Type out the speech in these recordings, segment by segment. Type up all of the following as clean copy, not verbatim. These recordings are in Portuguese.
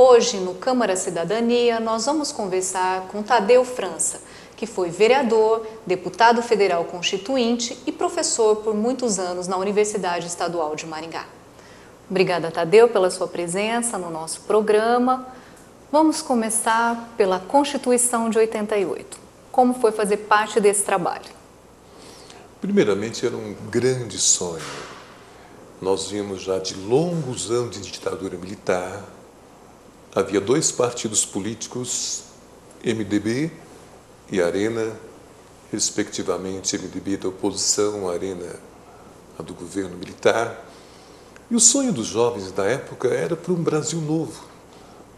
Hoje, no Câmara Cidadania, nós vamos conversar com Tadeu França, que foi vereador, deputado federal constituinte e professor por muitos anos na Universidade Estadual de Maringá. Obrigada, Tadeu, pela sua presença no nosso programa. Vamos começar pela Constituição de 88. Como foi fazer parte desse trabalho? Primeiramente, era um grande sonho. Nós vimos já de longos anos de ditadura militar. Havia dois partidos políticos, MDB e Arena, respectivamente, MDB da oposição, Arena a do governo militar. E o sonho dos jovens da época era por um Brasil novo,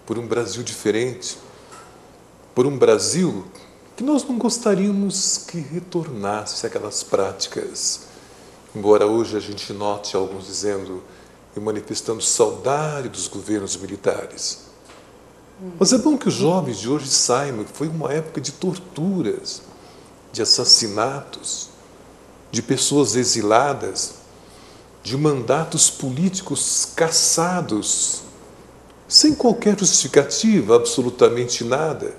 por um Brasil diferente, por um Brasil que nós não gostaríamos que retornasse aquelas práticas. Embora hoje a gente note alguns dizendo e manifestando saudade dos governos militares. Mas é bom que os jovens de hoje saibam que foi uma época de torturas, de assassinatos, de pessoas exiladas, de mandatos políticos cassados, sem qualquer justificativa, absolutamente nada,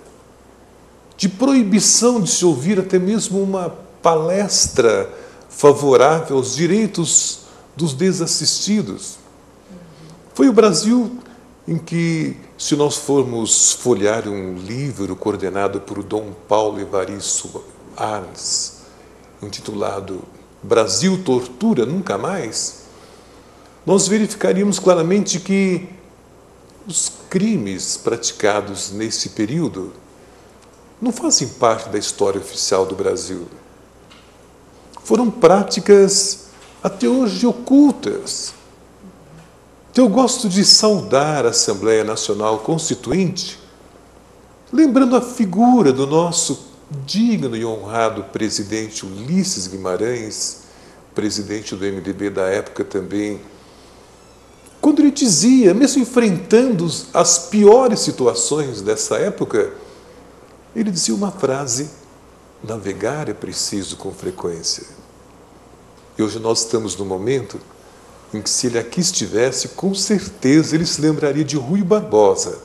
de proibição de se ouvir até mesmo uma palestra favorável aos direitos dos desassistidos. Foi o Brasil em que, se nós formos folhear um livro coordenado por Dom Paulo Evaristo Arns, intitulado Brasil Tortura Nunca Mais, nós verificaríamos claramente que os crimes praticados nesse período não fazem parte da história oficial do Brasil. Foram práticas até hoje ocultas. Eu gosto de saudar a Assembleia Nacional Constituinte, lembrando a figura do nosso digno e honrado presidente Ulisses Guimarães, presidente do MDB da época também, quando ele dizia, mesmo enfrentando as piores situações dessa época, ele dizia uma frase: navegar é preciso com frequência. E hoje nós estamos num momento em que, se ele aqui estivesse, com certeza ele se lembraria de Rui Barbosa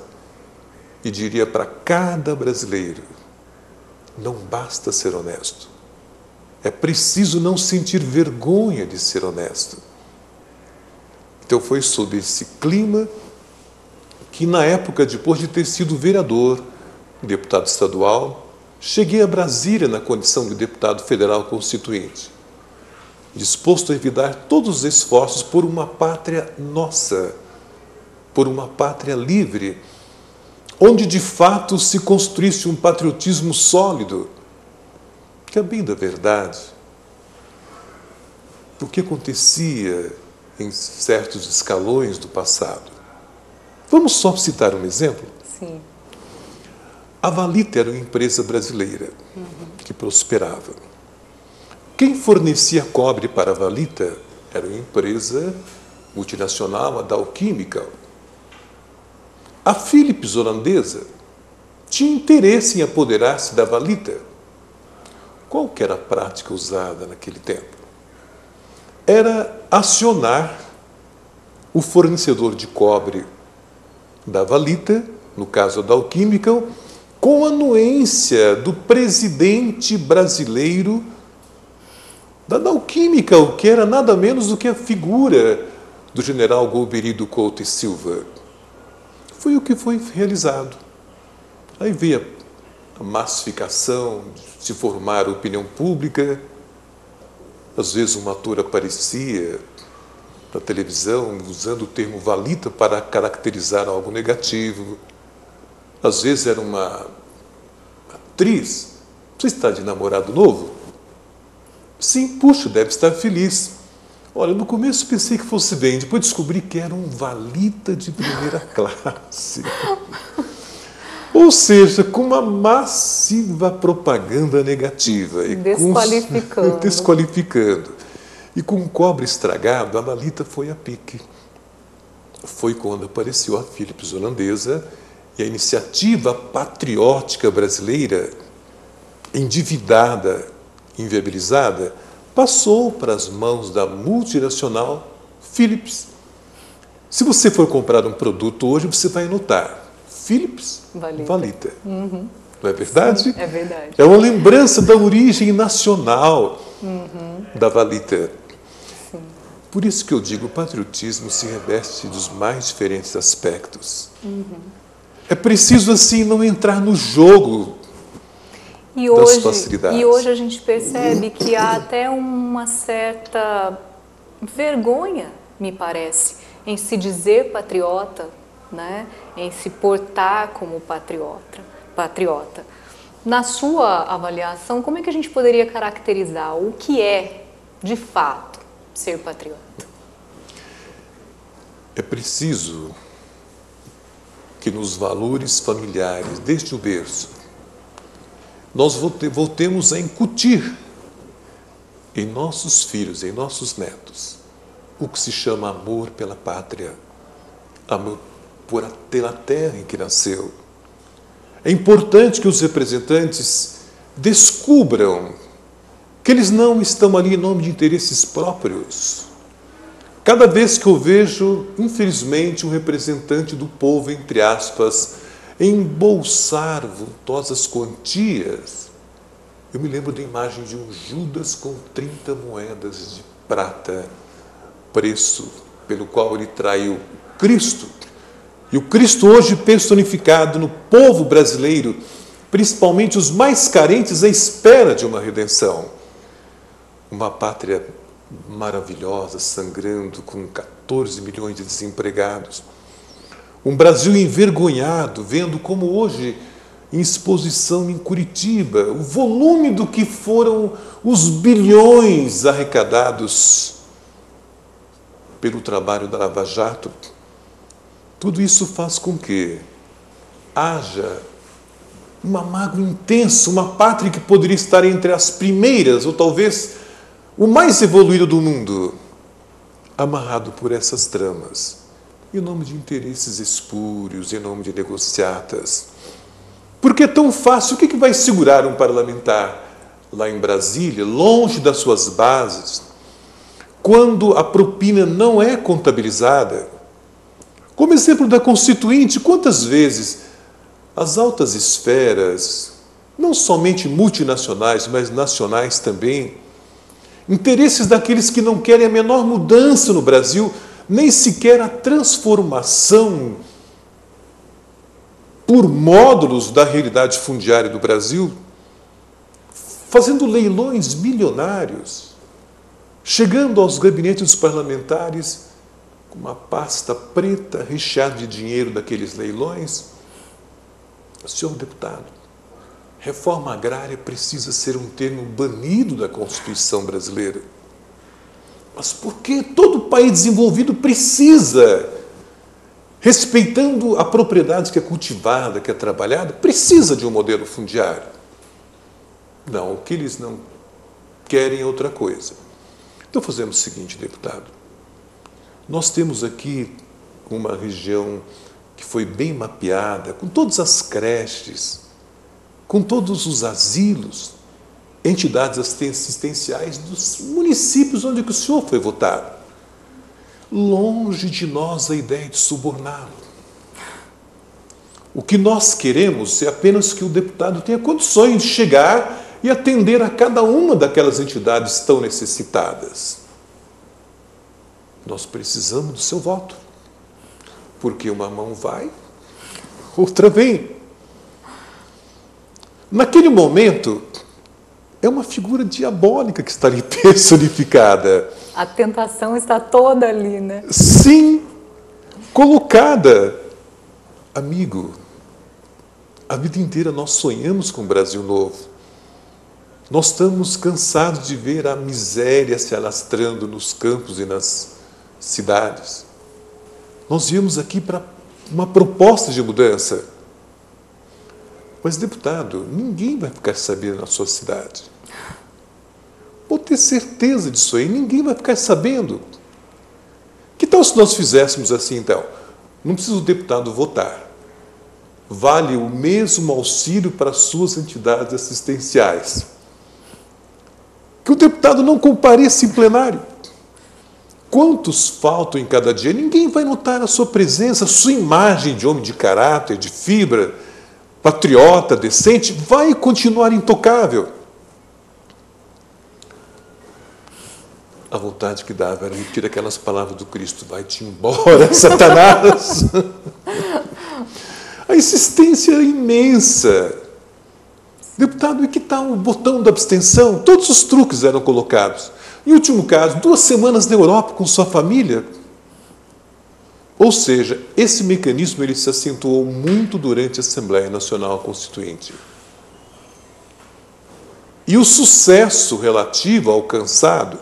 e diria para cada brasileiro: não basta ser honesto, é preciso não sentir vergonha de ser honesto. Então foi sob esse clima que, na época, depois de ter sido vereador, deputado estadual, cheguei a Brasília na condição de deputado federal constituinte, disposto a evitar todos os esforços por uma pátria nossa, por uma pátria livre, onde de fato se construísse um patriotismo sólido, que, a bem da verdade, o que acontecia em certos escalões do passado. Vamos só citar um exemplo? Sim. A Valita era uma empresa brasileira que prosperava. Quem fornecia cobre para a Valita era uma empresa multinacional, a Dow Chemical. A Philips holandesa tinha interesse em apoderar-se da Valita. Qual que era a prática usada naquele tempo? Era acionar o fornecedor de cobre da Valita, no caso a Dow Chemical, com a anuência do presidente brasileiro da Dow Chemical, que era nada menos do que a figura do general Golbery Couto e Silva. Foi o que foi realizado. Aí veio a massificação, de se formar a opinião pública. Às vezes um ator aparecia na televisão usando o termo Valita para caracterizar algo negativo. Às vezes era uma atriz. Você está de namorado novo? Sim, puxa, deve estar feliz. Olha, no começo pensei que fosse bem, depois descobri que era um Valita de primeira classe. Ou seja, com uma massiva propaganda negativa. Desqualificando. Desqualificando. E com o cobre estragado, a Valita foi a pique. Foi quando apareceu a Philips holandesa e a iniciativa patriótica brasileira, endividada, inviabilizada, passou para as mãos da multinacional Philips. Se você for comprar um produto hoje, você vai notar Philips Valita. Não é verdade? Sim, é verdade. É uma lembrança da origem nacional da Valita. Sim. Por isso que eu digo, o patriotismo se reveste dos mais diferentes aspectos. É preciso, assim, não entrar no jogo das facilidades. E hoje a gente percebe que há até uma certa vergonha, me parece, em se dizer patriota, né? Em se portar como patriota. Na sua avaliação, como é que a gente poderia caracterizar o que é, de fato, ser patriota? É preciso que nos valores familiares, desde o berço, nós voltemos a incutir em nossos filhos, em nossos netos, o que se chama amor pela pátria, amor pela terra em que nasceu. É importante que os representantes descubram que eles não estão ali em nome de interesses próprios. Cada vez que eu vejo, infelizmente, um representante do povo, entre aspas, embolsar vultosas quantias, eu me lembro da imagem de um Judas com 30 moedas de prata, preço pelo qual ele traiu Cristo. E o Cristo hoje personificado no povo brasileiro, principalmente os mais carentes à espera de uma redenção. Uma pátria maravilhosa, sangrando, com 14 milhões de desempregados. Um Brasil envergonhado, vendo como hoje, em exposição em Curitiba, o volume do que foram os bilhões arrecadados pelo trabalho da Lava Jato. Tudo isso faz com que haja uma mágoa intensa, uma pátria que poderia estar entre as primeiras, ou talvez o mais evoluído do mundo, amarrado por essas tramas, em nome de interesses espúrios, em nome de negociatas. Porque é tão fácil, o que vai segurar um parlamentar lá em Brasília, longe das suas bases, quando a propina não é contabilizada? Como exemplo da Constituinte, quantas vezes as altas esferas, não somente multinacionais, mas nacionais também, interesses daqueles que não querem a menor mudança no Brasil, nem sequer a transformação por módulos da realidade fundiária do Brasil, fazendo leilões milionários, chegando aos gabinetes dos parlamentares com uma pasta preta recheada de dinheiro daqueles leilões. Senhor deputado, reforma agrária precisa ser um termo banido da Constituição brasileira. Mas por que todo país desenvolvido precisa, respeitando a propriedade que é cultivada, que é trabalhada, precisa de um modelo fundiário? Não, o que eles não querem é outra coisa. Então fazemos o seguinte, deputado. Nós temos aqui uma região que foi bem mapeada, com todas as creches, com todos os asilos, entidades assistenciais dos municípios onde o senhor foi votado. Longe de nós a ideia de suborná-lo. O que nós queremos é apenas que o deputado tenha condições de chegar e atender a cada uma daquelas entidades tão necessitadas. Nós precisamos do seu voto, porque uma mão vai, outra vem. Naquele momento, é uma figura diabólica que está ali personificada. A tentação está toda ali, né? Sim, colocada. Amigo, a vida inteira nós sonhamos com um Brasil novo. Nós estamos cansados de ver a miséria se alastrando nos campos e nas cidades. Nós viemos aqui para uma proposta de mudança. Mas, deputado, ninguém vai ficar sabendo na sua cidade. Vou ter certeza disso aí, ninguém vai ficar sabendo. Que tal se nós fizéssemos assim, então? Não precisa o deputado votar. Vale o mesmo auxílio para as suas entidades assistenciais. Que o deputado não compareça em plenário. quantos faltam em cada dia, ninguém vai notar a sua presença, a sua imagem de homem de caráter, de fibra, patriota, decente, vai continuar intocável. A vontade que dava era repetir aquelas palavras do Cristo: vai-te embora, Satanás. A insistência era imensa. Deputado, e que tal o botão da abstenção? Todos os truques eram colocados. Em último caso, 2 semanas na Europa com sua família. Ou seja, esse mecanismo ele se acentuou muito durante a Assembleia Nacional Constituinte. E o sucesso relativo alcançado,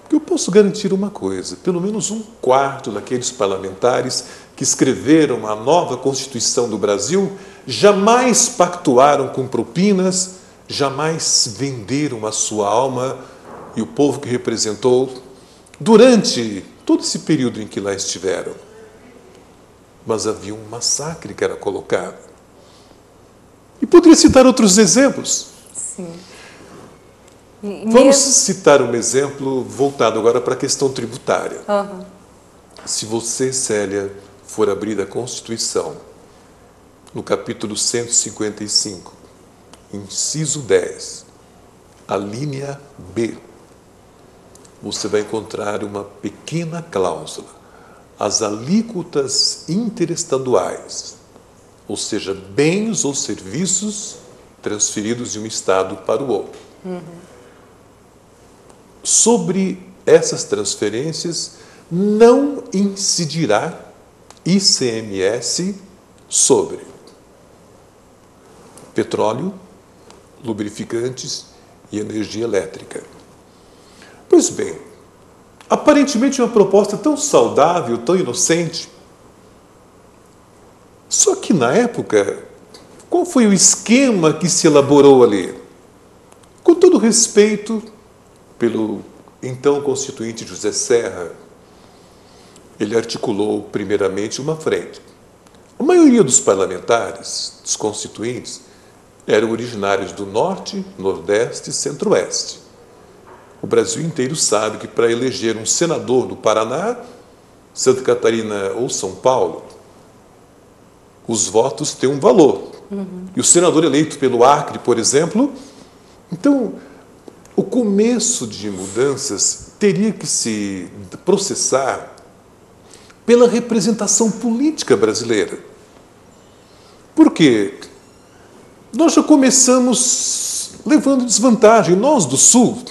que eu posso garantir uma coisa: pelo menos 1/4 daqueles parlamentares que escreveram a nova Constituição do Brasil jamais pactuaram com propinas, jamais venderam a sua alma e o povo que representou durante todo esse período em que lá estiveram. Mas havia um massacre que era colocado. E poderia citar outros exemplos. Sim. Vamos citar um exemplo voltado agora para a questão tributária. Uhum. Se você, Célia, for abrir a Constituição, no capítulo 155, inciso 10, a linha B, você vai encontrar uma pequena cláusula: as alíquotas interestaduais, ou seja, bens ou serviços transferidos de um estado para o outro. Sobre essas transferências não incidirá ICMS sobre petróleo, lubrificantes e energia elétrica. Pois bem, aparentemente uma proposta tão saudável, tão inocente. Só que na época, qual foi o esquema que se elaborou ali? Com todo respeito pelo então constituinte José Serra, ele articulou primeiramente uma frente. A maioria dos parlamentares, dos constituintes, eram originários do Norte, Nordeste e Centro-Oeste. O Brasil inteiro sabe que para eleger um senador do Paraná, Santa Catarina ou São Paulo, os votos têm um valor. E o senador eleito pelo Acre, por exemplo, então, o começo de mudanças teria que se processar pela representação política brasileira. Por quê? Nós já começamos levando desvantagem. Nós, do Sul,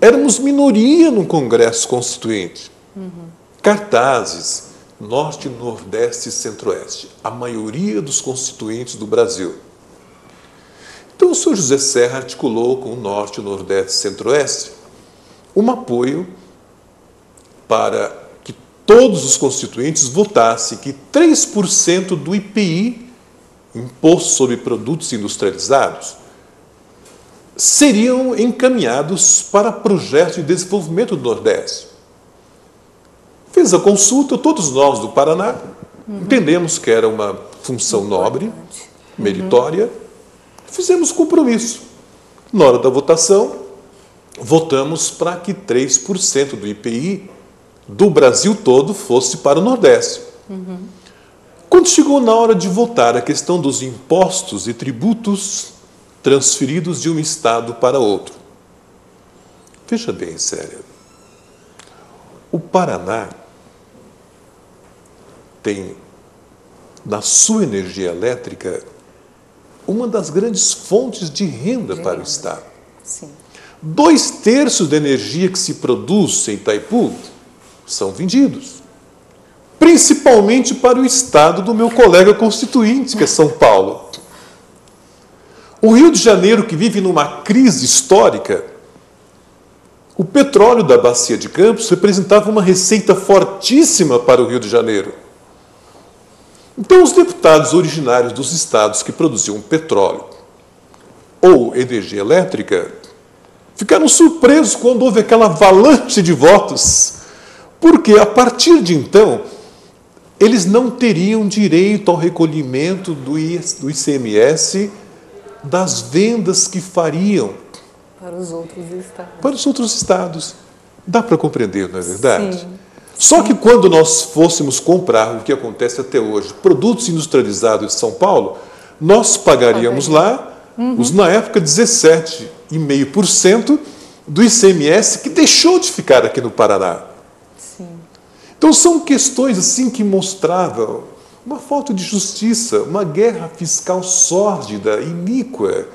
éramos minoria no Congresso Constituinte. Cartazes, Norte, Nordeste e Centro-Oeste. A maioria dos constituintes do Brasil. Então, o senhor José Serra articulou com o Norte, Nordeste e Centro-Oeste um apoio para que todos os constituintes votassem que 3% do IPI, Imposto sobre Produtos Industrializados, seriam encaminhados para projetos de desenvolvimento do Nordeste. Fez a consulta, todos nós do Paraná entendemos que era uma função nobre, meritória, fizemos compromisso. Na hora da votação, votamos para que 3% do IPI do Brasil todo fosse para o Nordeste. Quando chegou na hora de votar a questão dos impostos e tributos transferidos de um estado para outro, veja bem, Célia, o Paraná tem, na sua energia elétrica, uma das grandes fontes de renda para o Estado. Sim. 2/3 da energia que se produz em Itaipu são vendidos, principalmente para o estado do meu colega constituinte, que é São Paulo. O Rio de Janeiro, que vive numa crise histórica, o petróleo da Bacia de Campos representava uma receita fortíssima para o Rio de Janeiro. Então, os deputados originários dos estados que produziam petróleo ou energia elétrica ficaram surpresos quando houve aquela avalanche de votos, porque, a partir de então, eles não teriam direito ao recolhimento do ICMS das vendas que fariam Para os outros estados. para os outros estados. Dá para compreender, não é verdade? Sim. Só que quando nós fôssemos comprar, o que acontece até hoje, produtos industrializados de São Paulo, nós pagaríamos lá, na época, 17,5% do ICMS que deixou de ficar aqui no Paraná. Sim. Então são questões assim que mostravam uma falta de justiça, uma guerra fiscal sórdida, iníqua,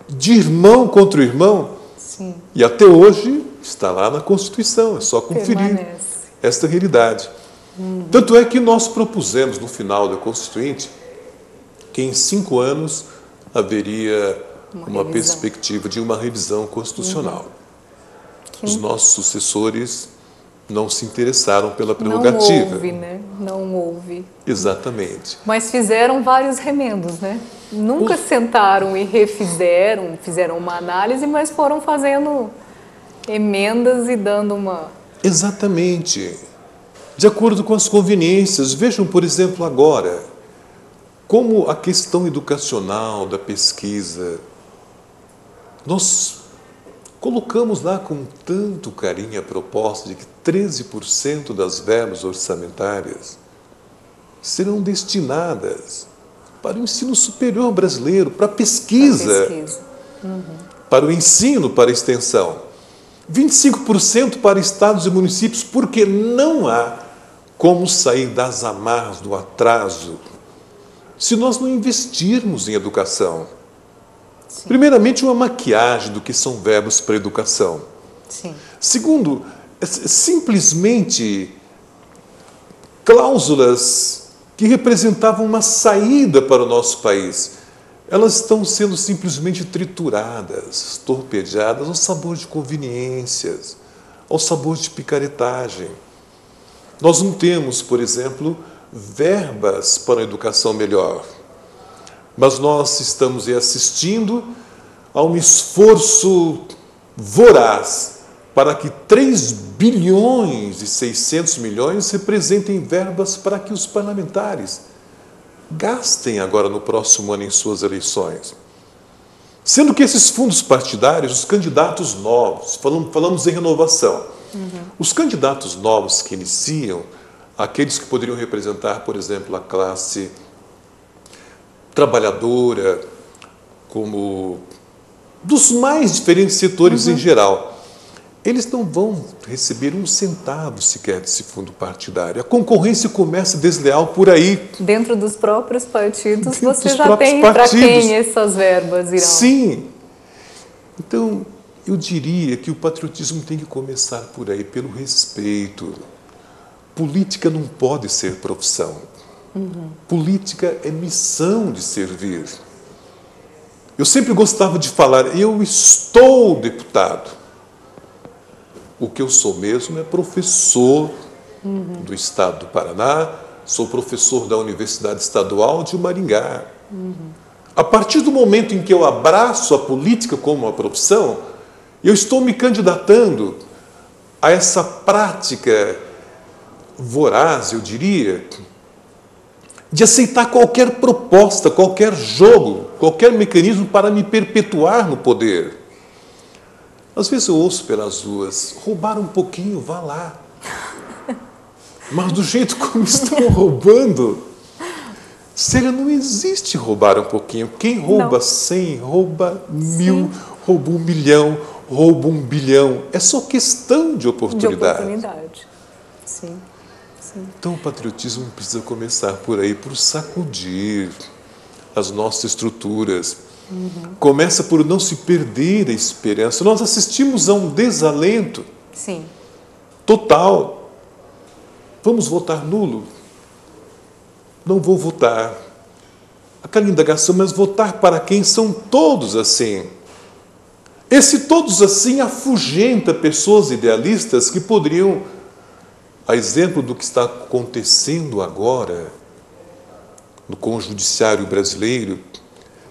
de irmão contra irmão. Sim. E até hoje está lá na Constituição, é só conferir Permanece. esta realidade. Tanto é que nós propusemos no final da Constituinte que em 5 anos haveria uma perspectiva de uma revisão constitucional. Os nossos sucessores não se interessaram pela prerrogativa. Não houve, né? Não houve. Exatamente. Mas fizeram vários remendos, né? Nunca sentaram e refizeram, fizeram uma análise, mas foram fazendo emendas e dando uma... Exatamente. De acordo com as conveniências. Vejam, por exemplo, agora, como a questão educacional da pesquisa, nós colocamos lá com tanto carinho a proposta de que 13% das verbas orçamentárias serão destinadas para o ensino superior brasileiro, para a pesquisa, para o ensino, para a extensão. 25% para estados e municípios, porque não há como sair das amarras do atraso se nós não investirmos em educação. Sim. Primeiramente, uma maquiagem do que são verbos para a educação. Sim. Segundo, simplesmente cláusulas que representavam uma saída para o nosso país. Elas estão sendo simplesmente trituradas, torpedeadas ao sabor de conveniências, ao sabor de picaretagem. Nós não temos, por exemplo, verbas para a educação melhor. Mas nós estamos assistindo a um esforço voraz para que 3 bilhões e 600 milhões representem verbas para que os parlamentares gastem agora no próximo ano em suas eleições. Sendo que esses fundos partidários, os candidatos novos, falamos em renovação, os candidatos novos que iniciam, aqueles que poderiam representar, por exemplo, a classe trabalhadora, como dos mais diferentes setores em geral, eles não vão receber um centavo sequer desse fundo partidário. A concorrência começa desleal por aí. Dentro dos próprios partidos, Dentro você dos já próprios tem para partidos. quem essas verbas irão. Sim. Então, eu diria que o patriotismo tem que começar por aí, pelo respeito. Política não pode ser profissão. Política é missão de servir. Eu sempre gostava de falar, eu estou deputado. O que eu sou mesmo é professor do Estado do Paraná, sou professor da Universidade Estadual de Maringá. A partir do momento em que eu abraço a política como uma profissão, eu estou me candidatando a essa prática voraz, eu diria, de aceitar qualquer proposta, qualquer jogo, qualquer mecanismo para me perpetuar no poder. Às vezes eu ouço pelas ruas, roubar um pouquinho, vá lá. Mas do jeito como estão roubando, sério, não existe roubar um pouquinho. Quem rouba 100, rouba 1000, rouba 1 milhão, rouba 1 bilhão. É só questão de oportunidade. Sim. Então o patriotismo precisa começar por aí, por sacudir as nossas estruturas. Começa por não se perder a esperança. Nós assistimos a um desalento total. Vamos votar nulo? Não vou votar. Aquela indagação, mas votar para quem? São todos assim. Esse todos assim afugenta pessoas idealistas que poderiam, a exemplo do que está acontecendo agora com o judiciário brasileiro,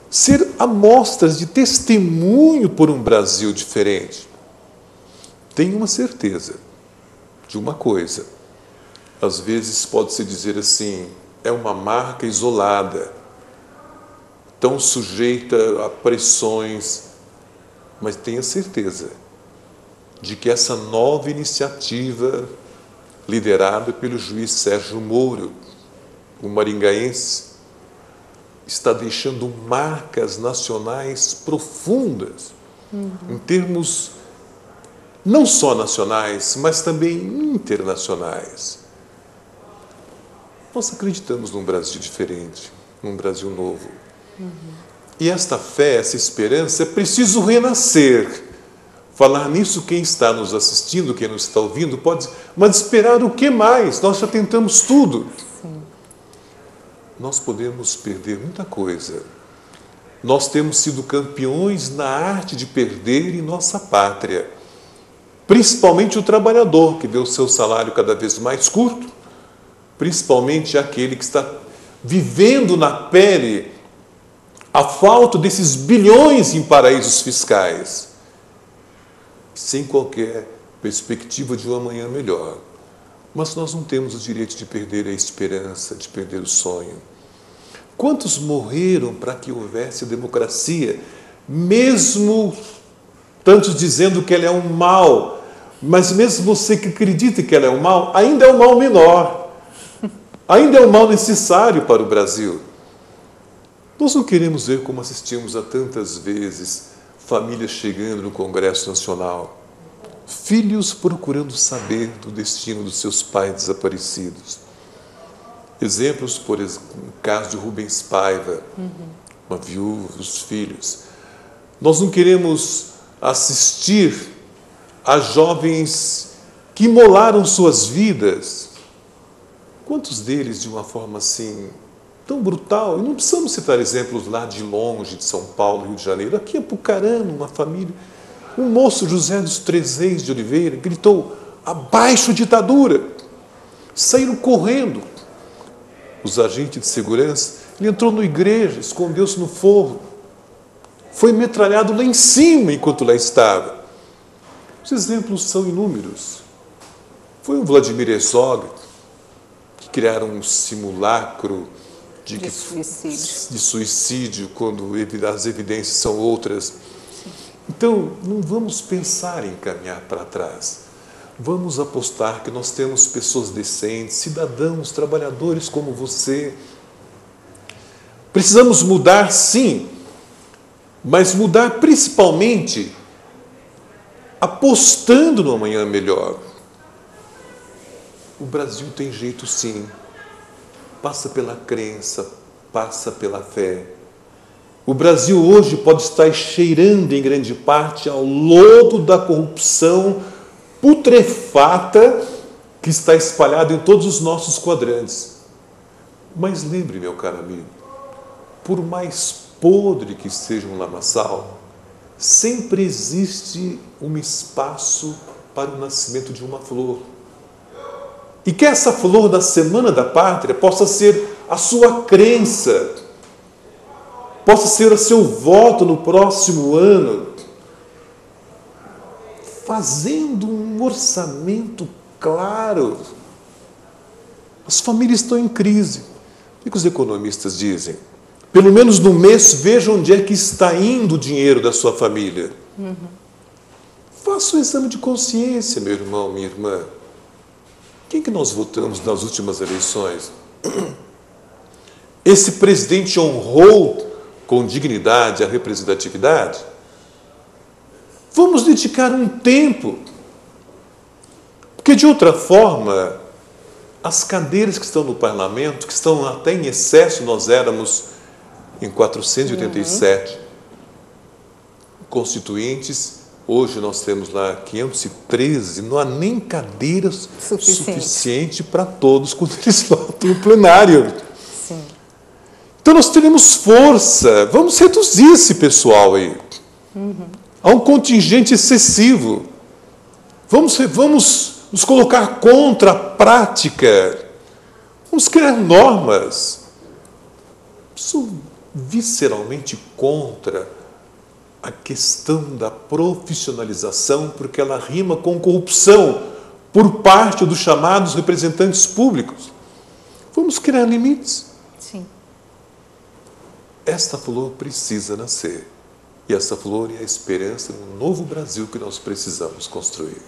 ser amostras de testemunho por um Brasil diferente. Tenho uma certeza de uma coisa. Às vezes pode-se dizer assim, é uma marca isolada, tão sujeita a pressões, mas tenha certeza, de que essa nova iniciativa, liderada pelo juiz Sérgio Moro, o maringaense, está deixando marcas nacionais profundas, em termos não só nacionais, mas também internacionais. Nós acreditamos num Brasil diferente, num Brasil novo. E esta fé, essa esperança, é preciso renascer. Falar nisso, quem está nos assistindo, quem nos está ouvindo, pode... Mas esperar o que mais? Nós já tentamos tudo. Sim. Nós podemos perder muita coisa. Nós temos sido campeões na arte de perder em nossa pátria. Principalmente o trabalhador, que vê o seu salário cada vez mais curto. Principalmente aquele que está vivendo na pele a falta desses bilhões em paraísos fiscais, sem qualquer perspectiva de um amanhã melhor. Mas nós não temos o direito de perder a esperança, de perder o sonho. Quantos morreram para que houvesse democracia, mesmo tantos dizendo que ela é um mal, mas mesmo você que acredita que ela é um mal, ainda é um mal menor, ainda é um mal necessário para o Brasil. Nós não queremos ver, como assistimos a tantas vezes, famílias chegando no Congresso Nacional, filhos procurando saber do destino dos seus pais desaparecidos. Exemplos, por exemplo, no caso de Rubens Paiva, uma viúva, os filhos. Nós não queremos assistir a jovens que imolaram suas vidas. Quantos deles, de uma forma assim, tão brutal? E não precisamos citar exemplos lá de longe, de São Paulo, Rio de Janeiro. Aqui em Apucarana, uma família... Um moço, José dos Trezeiros de Oliveira, gritou: abaixo a ditadura! Saíram correndo. Os agentes de segurança, ele entrou na igreja, escondeu-se no forro. Foi metralhado lá em cima enquanto lá estava. Os exemplos são inúmeros. Foi o Vladimir Herzog que criaram um simulacro de suicídio, quando as evidências são outras. Então, não vamos pensar em caminhar para trás. Vamos apostar que nós temos pessoas decentes, cidadãos, trabalhadores como você. Precisamos mudar, sim, mas mudar principalmente apostando no amanhã melhor. O Brasil tem jeito, sim. Passa pela crença, passa pela fé. O Brasil hoje pode estar cheirando em grande parte ao lodo da corrupção putrefata que está espalhado em todos os nossos quadrantes. Mas lembre, meu caro amigo, por mais podre que seja um lamaçal, sempre existe um espaço para o nascimento de uma flor. E que essa flor da Semana da Pátria possa ser a sua crença, possa ser o seu voto no próximo ano, fazendo um orçamento claro. As famílias estão em crise. O que os economistas dizem? Pelo menos no mês, veja onde é que está indo o dinheiro da sua família. Faça um exame de consciência, meu irmão, minha irmã. Quem que nós votamos nas últimas eleições? Esse presidente honrou com dignidade a representatividade? Vamos dedicar um tempo, porque de outra forma, as cadeiras que estão no parlamento, que estão até em excesso, nós éramos em 487 constituintes, hoje nós temos lá 513, não há nem cadeiras suficiente para todos quando eles votam no plenário. Sim. Então nós teremos força, vamos reduzir esse pessoal aí. Há um contingente excessivo. Vamos nos colocar contra a prática. Vamos criar normas. Sou visceralmente contra a questão da profissionalização, porque ela rima com corrupção por parte dos chamados representantes públicos. Vamos criar limites. Sim. Esta flor precisa nascer. E essa flor é a esperança no novo Brasil que nós precisamos construir.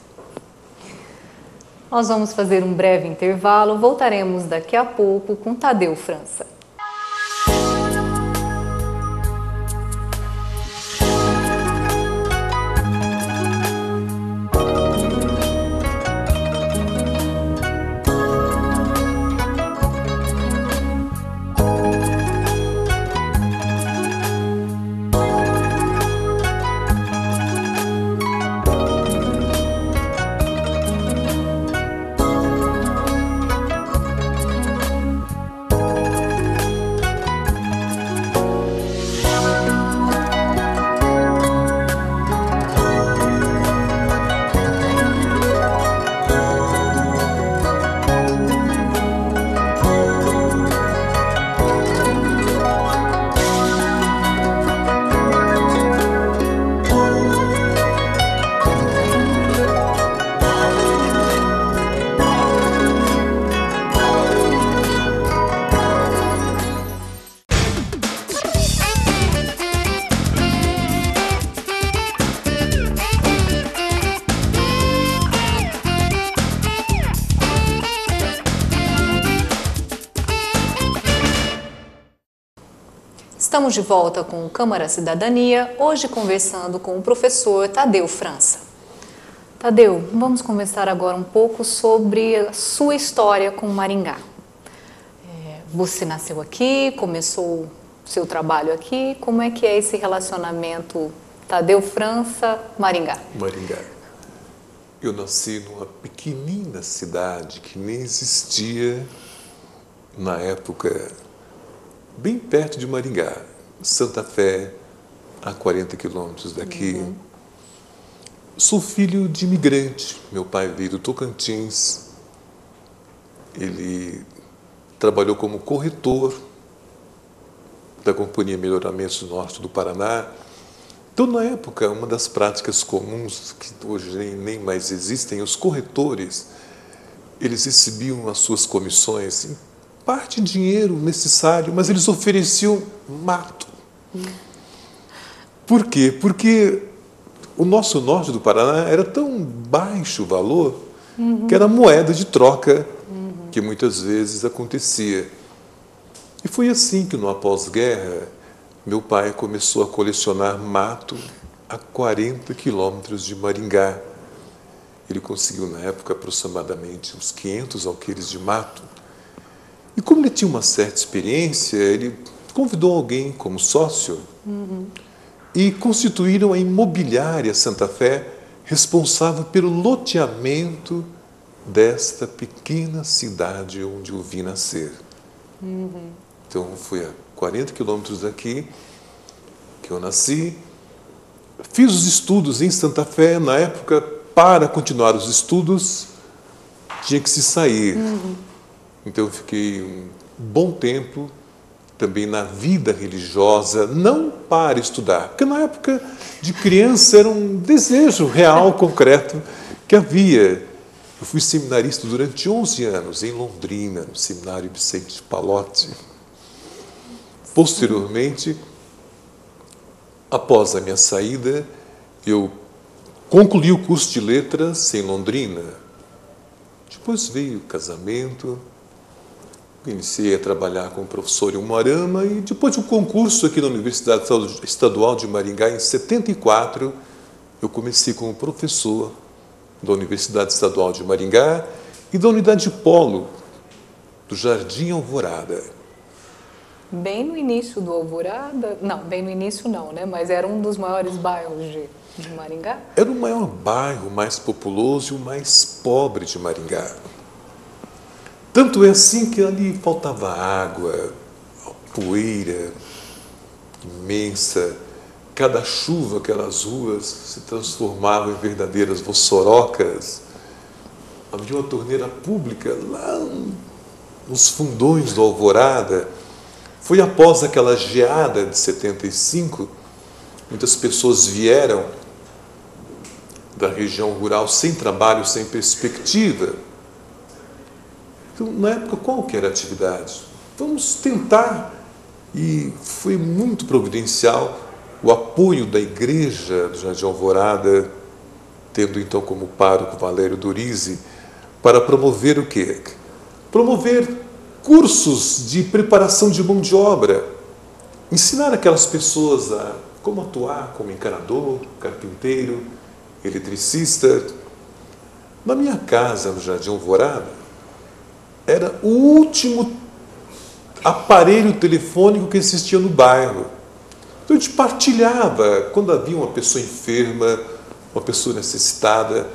Nós vamos fazer um breve intervalo, voltaremos daqui a pouco com Tadeu França. Estamos de volta com o Câmara Cidadania, hoje conversando com o professor Tadeu França. Tadeu, vamos conversar agora um pouco sobre a sua história com Maringá. Você nasceu aqui, começou o seu trabalho aqui, como é que é esse relacionamento Tadeu França-Maringá? Maringá. Eu nasci numa pequenina cidade que nem existia na época, bem perto de Maringá, Santa Fé, a 40 quilômetros daqui. Sou filho de imigrante. Meu pai veio do Tocantins. Ele trabalhou como corretor da Companhia Melhoramentos do Norte do Paraná. Então, na época, uma das práticas comuns, que hoje nem mais existem, os corretores, eles recebiam as suas comissões em parte em dinheiro necessário, mas eles ofereciam mato. Por quê? Porque o nosso norte do Paraná era tão baixo o valor que era moeda de troca que muitas vezes acontecia. E foi assim que, no pós-guerra, meu pai começou a colecionar mato a 40 quilômetros de Maringá. Ele conseguiu, na época, aproximadamente uns 500 alqueires de mato. E como ele tinha uma certa experiência, ele convidou alguém como sócio e constituíram a Imobiliária Santa Fé, responsável pelo loteamento desta pequena cidade onde eu vim nascer. Então, foi a 40 quilômetros daqui que eu nasci. Fiz os estudos em Santa Fé. Na época, para continuar os estudos, tinha que se sair. Então, eu fiquei um bom tempo também na vida religiosa, não para estudar, porque na época de criança era um desejo real, concreto, que havia. Eu fui seminarista durante 11 anos em Londrina, no Seminário Vicente Pallotti. Posteriormente, após a minha saída, eu concluí o curso de letras em Londrina. Depois veio o casamento. Iniciei a trabalhar como professor em Umuarama e depois de um concurso aqui na Universidade Estadual de Maringá, em 74, eu comecei como professor da Universidade Estadual de Maringá e da Unidade de Polo do Jardim Alvorada. Bem no início do Alvorada, não, bem no início não, né? Mas era um dos maiores bairros de Maringá? Era o maior bairro, mais populoso e o mais pobre de Maringá. Tanto é assim que ali faltava água, poeira imensa. Cada chuva, aquelas ruas se transformavam em verdadeiras vossorocas. Havia uma torneira pública lá nos fundões do Alvorada. Foi após aquela geada de 75, muitas pessoas vieram da região rural sem trabalho, sem perspectiva. Então, na época, qual que era a atividade? Vamos tentar. E foi muito providencial o apoio da Igreja do Jardim Alvorada, tendo então como pároco Valério Dorizzi, para promover o quê? Promover cursos de preparação de mão de obra, ensinar aquelas pessoas a como atuar como encanador, carpinteiro, eletricista. Na minha casa, no Jardim Alvorada, era o último aparelho telefônico que existia no bairro. Então, a gente partilhava quando havia uma pessoa enferma, uma pessoa necessitada.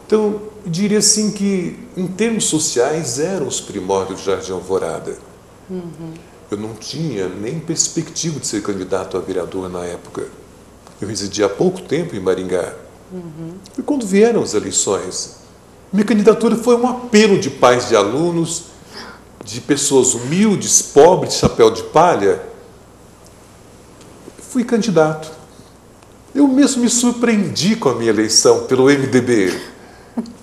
Então, eu diria assim que, em termos sociais, eram os primórdios do Jardim Alvorada. Eu não tinha nem perspectiva de ser candidato a vereador na época. Eu residia há pouco tempo em Maringá. E quando vieram as eleições, minha candidatura foi um apelo de pais de alunos, de pessoas humildes, pobres, chapéu de palha. Fui candidato. Eu mesmo me surpreendi com a minha eleição pelo MDB.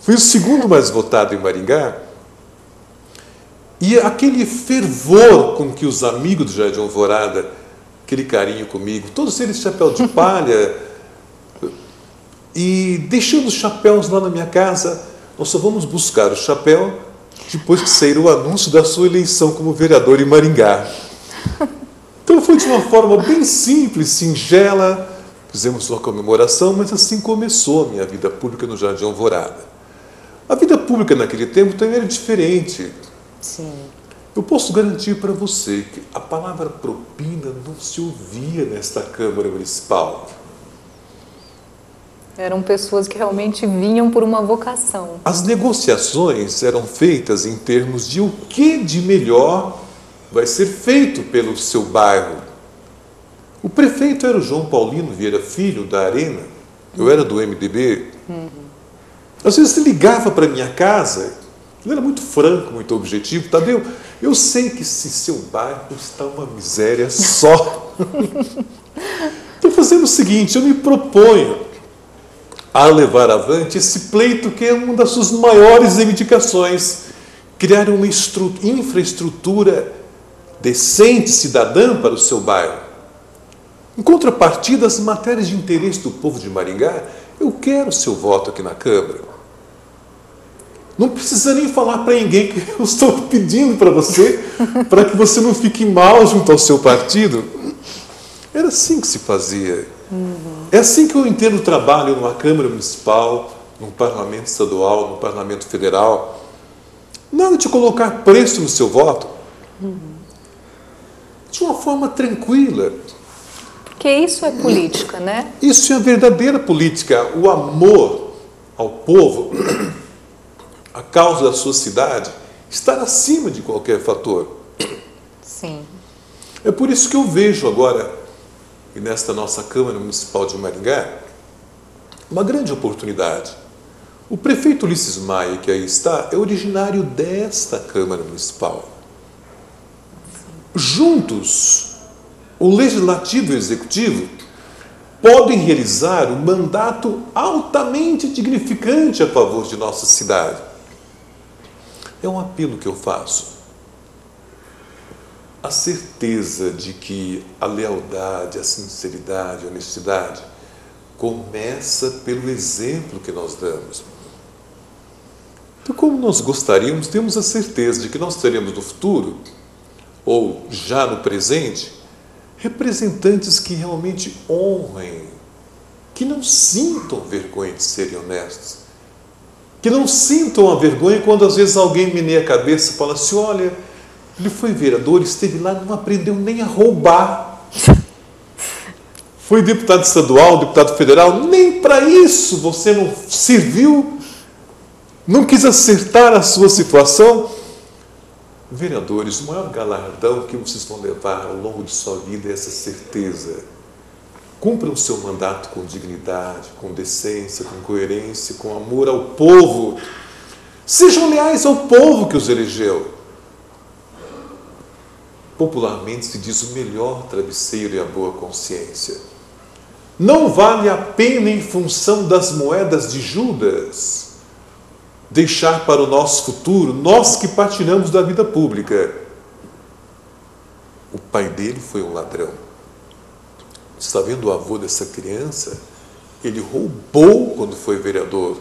Fui o segundo mais votado em Maringá. E aquele fervor com que os amigos do Jardim Alvorada, aquele carinho comigo, todos eles chapéu de palha, e deixando os chapéus lá na minha casa, nós só vamos buscar o chapéu depois que sair o anúncio da sua eleição como vereador em Maringá. Então foi de uma forma bem simples, singela, fizemos uma comemoração, mas assim começou a minha vida pública no Jardim Alvorada. A vida pública naquele tempo também era diferente. Sim. Eu posso garantir para você que a palavra propina não se ouvia nesta Câmara Municipal. Eram pessoas que realmente vinham por uma vocação. As negociações eram feitas em termos de o que de melhor vai ser feito pelo seu bairro. O prefeito era o João Paulino Vieira Filho, da Arena. Eu era do MDB. Às vezes ele ligava para minha casa. Ele era muito franco, muito objetivo. Tadeu, eu sei que esse seu bairro está uma miséria só. Estou fazendo o seguinte, eu me proponho a levar avante esse pleito que é uma das suas maiores reivindicações, criar uma infraestrutura decente, cidadã para o seu bairro. Em contrapartida, as matérias de interesse do povo de Maringá, eu quero o seu voto aqui na Câmara. Não precisa nem falar para ninguém que eu estou pedindo para você, para que você não fique mal junto ao seu partido. Era assim que se fazia. É assim que eu entendo o trabalho numa Câmara Municipal, num Parlamento Estadual, num Parlamento Federal. Nada de colocar preço no seu voto. De uma forma tranquila. Porque isso é política, né? Isso é a verdadeira política. O amor ao povo, a causa da sua cidade, estar acima de qualquer fator. Sim. É por isso que eu vejo agora, e nesta nossa Câmara Municipal de Maringá, uma grande oportunidade. O prefeito Ulisses Maia, que aí está, é originário desta Câmara Municipal. Juntos, o Legislativo e o Executivo podem realizar um mandato altamente dignificante a favor de nossa cidade. É um apelo que eu faço. A certeza de que a lealdade, a sinceridade, a honestidade começa pelo exemplo que nós damos. Então, como nós gostaríamos, temos a certeza de que nós teremos no futuro, ou já no presente, representantes que realmente honrem, que não sintam vergonha de serem honestos, que não sintam a vergonha quando às vezes alguém meneia a cabeça e fala assim, olha, ele foi vereador, esteve lá, não aprendeu nem a roubar. Foi deputado estadual, deputado federal, nem para isso você não serviu, não quis acertar a sua situação. Vereadores, o maior galardão que vocês vão levar ao longo de sua vida é essa certeza. Cumpram o seu mandato com dignidade, com decência, com coerência, com amor ao povo. Sejam leais ao povo que os elegeu. Popularmente se diz o melhor travesseiro é a boa consciência. Não vale a pena, em função das moedas de Judas, deixar para o nosso futuro, nós que partilhamos da vida pública. O pai dele foi um ladrão. está vendo o avô dessa criança? Ele roubou quando foi vereador,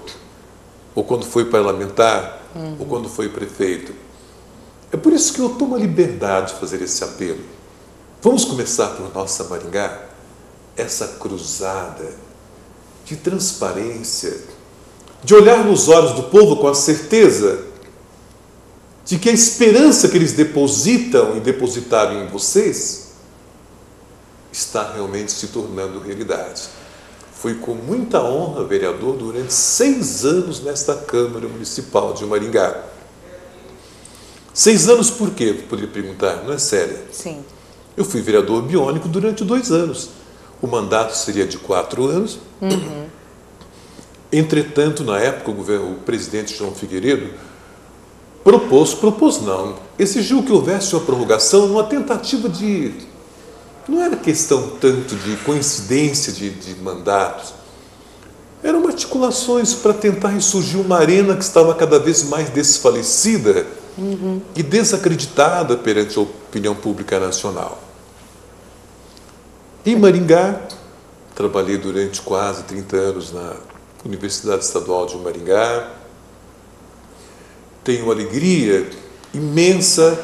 ou quando foi parlamentar, ou quando foi prefeito. É por isso que eu tomo a liberdade de fazer esse apelo. Vamos começar por nossa Maringá, essa cruzada de transparência, de olhar nos olhos do povo com a certeza de que a esperança que eles depositam e depositaram em vocês está realmente se tornando realidade. Fui com muita honra vereador durante 6 anos nesta Câmara Municipal de Maringá. 6 anos por quê? Poderia perguntar, não é sério? Sim. Eu fui vereador biônico durante 2 anos. O mandato seria de 4 anos. Entretanto, na época, o presidente João Figueiredo propôs não, exigiu que houvesse uma prorrogação numa tentativa de... Não era questão tanto de coincidência de mandatos. Eram articulações para tentar ressurgir uma arena que estava cada vez mais desfalecida e desacreditada perante a opinião pública nacional. Em Maringá, trabalhei durante quase 30 anos na Universidade Estadual de Maringá. Tenho alegria imensa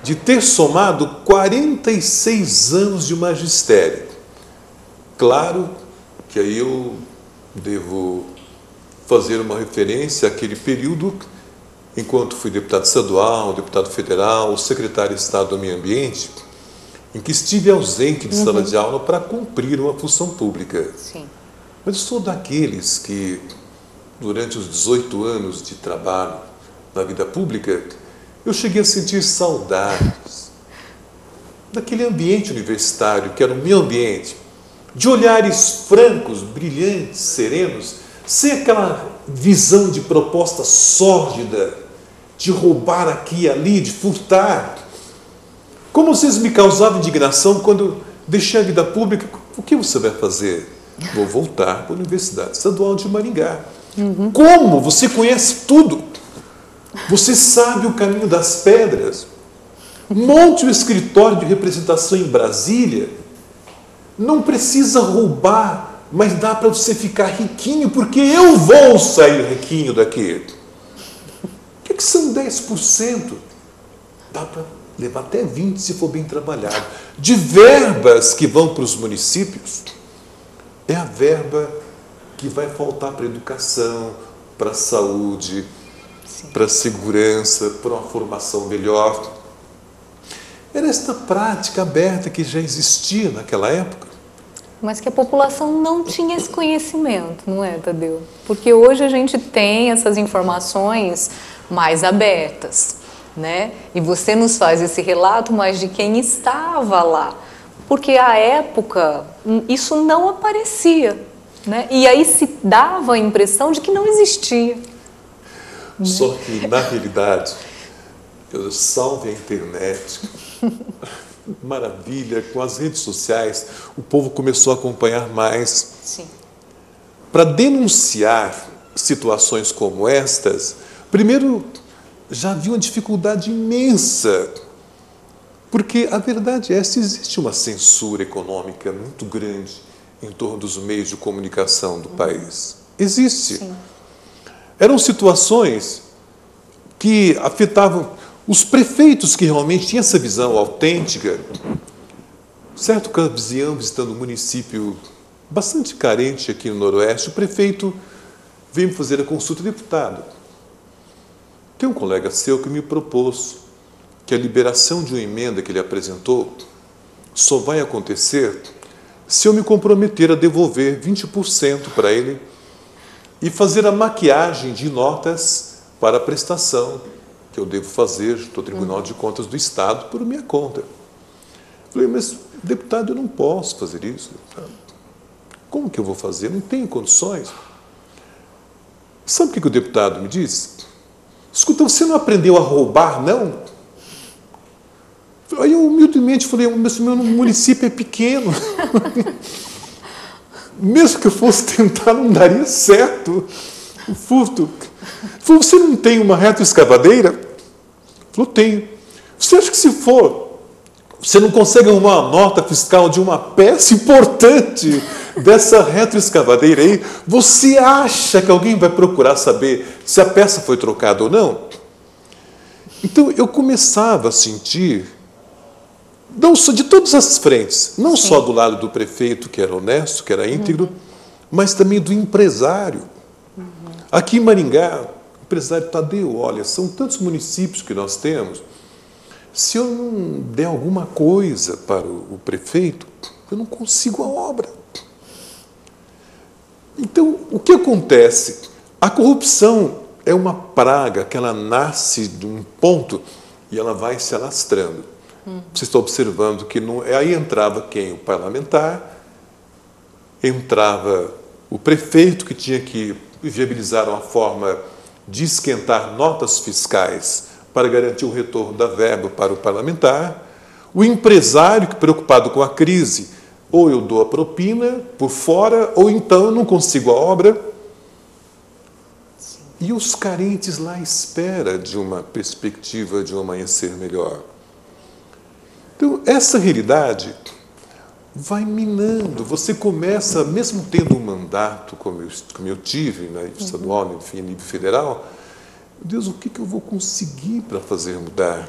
de ter somado 46 anos de magistério. Claro que aí eu devo fazer uma referência àquele período enquanto fui deputado estadual, deputado federal, secretário de Estado do Meio Ambiente, em que estive ausente de sala de aula para cumprir uma função pública. Sim. Mas eu sou daqueles que, durante os 18 anos de trabalho na vida pública, eu cheguei a sentir saudades daquele ambiente universitário, que era o meu ambiente, de olhares francos, brilhantes, serenos, sem aquela visão de proposta sórdida, de roubar aqui e ali, de furtar. Como vocês me causavam indignação quando eu deixei a vida pública, o que você vai fazer? Vou voltar para a Universidade Estadual de Maringá. Como? Você conhece tudo. Você sabe o caminho das pedras. Monte um escritório de representação em Brasília. Não precisa roubar, mas dá para você ficar riquinho, porque eu vou sair riquinho daqui. O que são 10%? Dá para levar até 20% se for bem trabalhado. De verbas que vão para os municípios, é a verba que vai faltar para a educação, para a saúde, para a segurança, para uma formação melhor. Era esta prática aberta que já existia naquela época. Mas que a população não tinha esse conhecimento, não é, Tadeu? Porque hoje a gente tem essas informações mais abertas, né? E você nos faz esse relato, mas de quem estava lá. Porque à época isso não aparecia, né? E aí se dava a impressão de que não existia. Só que, na realidade, salve a internet, maravilha, com as redes sociais, o povo começou a acompanhar mais. Sim. Para denunciar situações como estas, primeiro, já havia uma dificuldade imensa, porque a verdade é essa, existe uma censura econômica muito grande em torno dos meios de comunicação do país. Existe. Sim. Eram situações que afetavam os prefeitos que realmente tinham essa visão autêntica. Certo que visitando um município bastante carente aqui no Noroeste, o prefeito veio me fazer a consulta, deputado. Tem um colega seu que me propôs que a liberação de uma emenda que ele apresentou só vai acontecer se eu me comprometer a devolver 20% para ele e fazer a maquiagem de notas para a prestação que eu devo fazer do Tribunal de Contas do Estado por minha conta. Falei, mas, deputado, eu não posso fazer isso. Como que eu vou fazer? Não tenho condições. Sabe o que o deputado me disse? Escuta, você não aprendeu a roubar, não? Aí eu humildemente falei, mas meu município é pequeno. Mesmo que eu fosse tentar, não daria certo o furto. Falou, você não tem uma retroescavadeira? Falou, tenho. Você acha que se for Você não consegue arrumar uma nota fiscal de uma peça importante dessa retroescavadeira aí? Você acha que alguém vai procurar saber se a peça foi trocada ou não? Então, eu começava a sentir, não só de todas as frentes, não Sim. só do lado do prefeito, que era honesto, que era íntegro, mas também do empresário. Aqui em Maringá, o empresário Tadeu, olha, são tantos municípios que nós temos. Se eu não der alguma coisa para o prefeito, eu não consigo a obra. Então, o que acontece? A corrupção é uma praga que ela nasce de um ponto e ela vai se alastrando. Você está observando que não, aí entrava quem? O parlamentar, entrava o prefeito, que tinha que viabilizar uma forma de esquentar notas fiscais para garantir o retorno da verba para o parlamentar, o empresário, que preocupado com a crise, ou eu dou a propina por fora, ou então eu não consigo a obra. E os carentes lá à espera de uma perspectiva de um amanhecer melhor. Então, essa realidade vai minando. Você começa, mesmo tendo um mandato, como eu tive, na nível estadual, enfim, nível federal, Deus, o que eu vou conseguir para fazer mudar?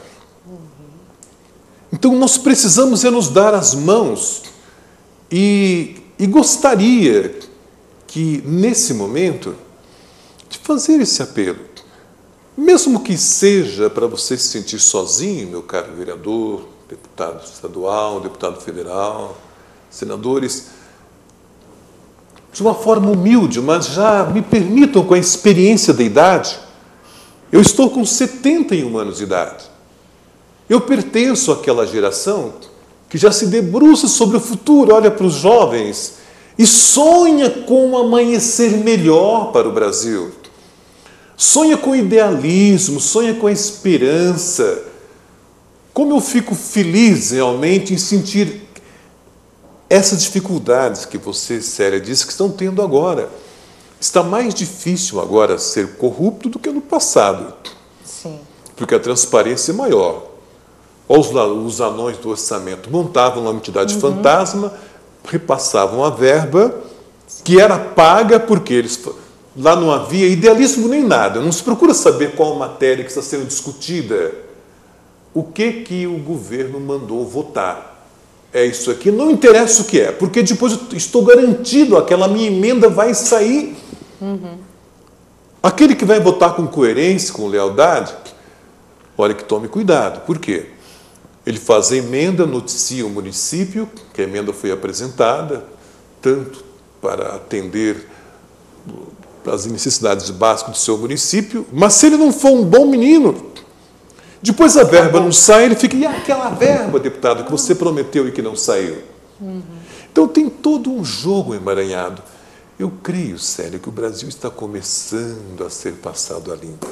Então, nós precisamos nos dar as mãos e gostaria que, nesse momento, de fazer esse apelo. Mesmo que seja para você se sentir sozinho, meu caro vereador, deputado estadual, deputado federal, senadores, de uma forma humilde, mas já me permitam, com a experiência da idade, eu estou com 71 anos de idade. Eu pertenço àquela geração que já se debruça sobre o futuro, olha para os jovens e sonha com um amanhecer melhor para o Brasil. Sonha com idealismo, sonha com a esperança. Como eu fico feliz realmente em sentir essas dificuldades que você, Célia, disse que estão tendo agora. Está mais difícil agora ser corrupto do que no passado. Sim. Porque a transparência é maior. Os anões do orçamento montavam uma entidade fantasma, repassavam a verba, que era paga porque eles... Lá não havia idealismo nem nada. Não se procura saber qual matéria que está sendo discutida. O que o governo mandou votar? É isso aqui, não interessa o que é, porque depois eu estou garantido, aquela minha emenda vai sair. Aquele que vai votar com coerência, com lealdade, olha que tome cuidado. Por quê? Ele faz a emenda, noticia o município que a emenda foi apresentada, tanto para atender as necessidades básicas do seu município, mas se ele não for um bom menino, depois a verba não sai, ele fica, e aquela verba, deputado, que você prometeu e que não saiu? Então tem todo um jogo emaranhado. Eu creio, Célia, que o Brasil está começando a ser passado a limpo.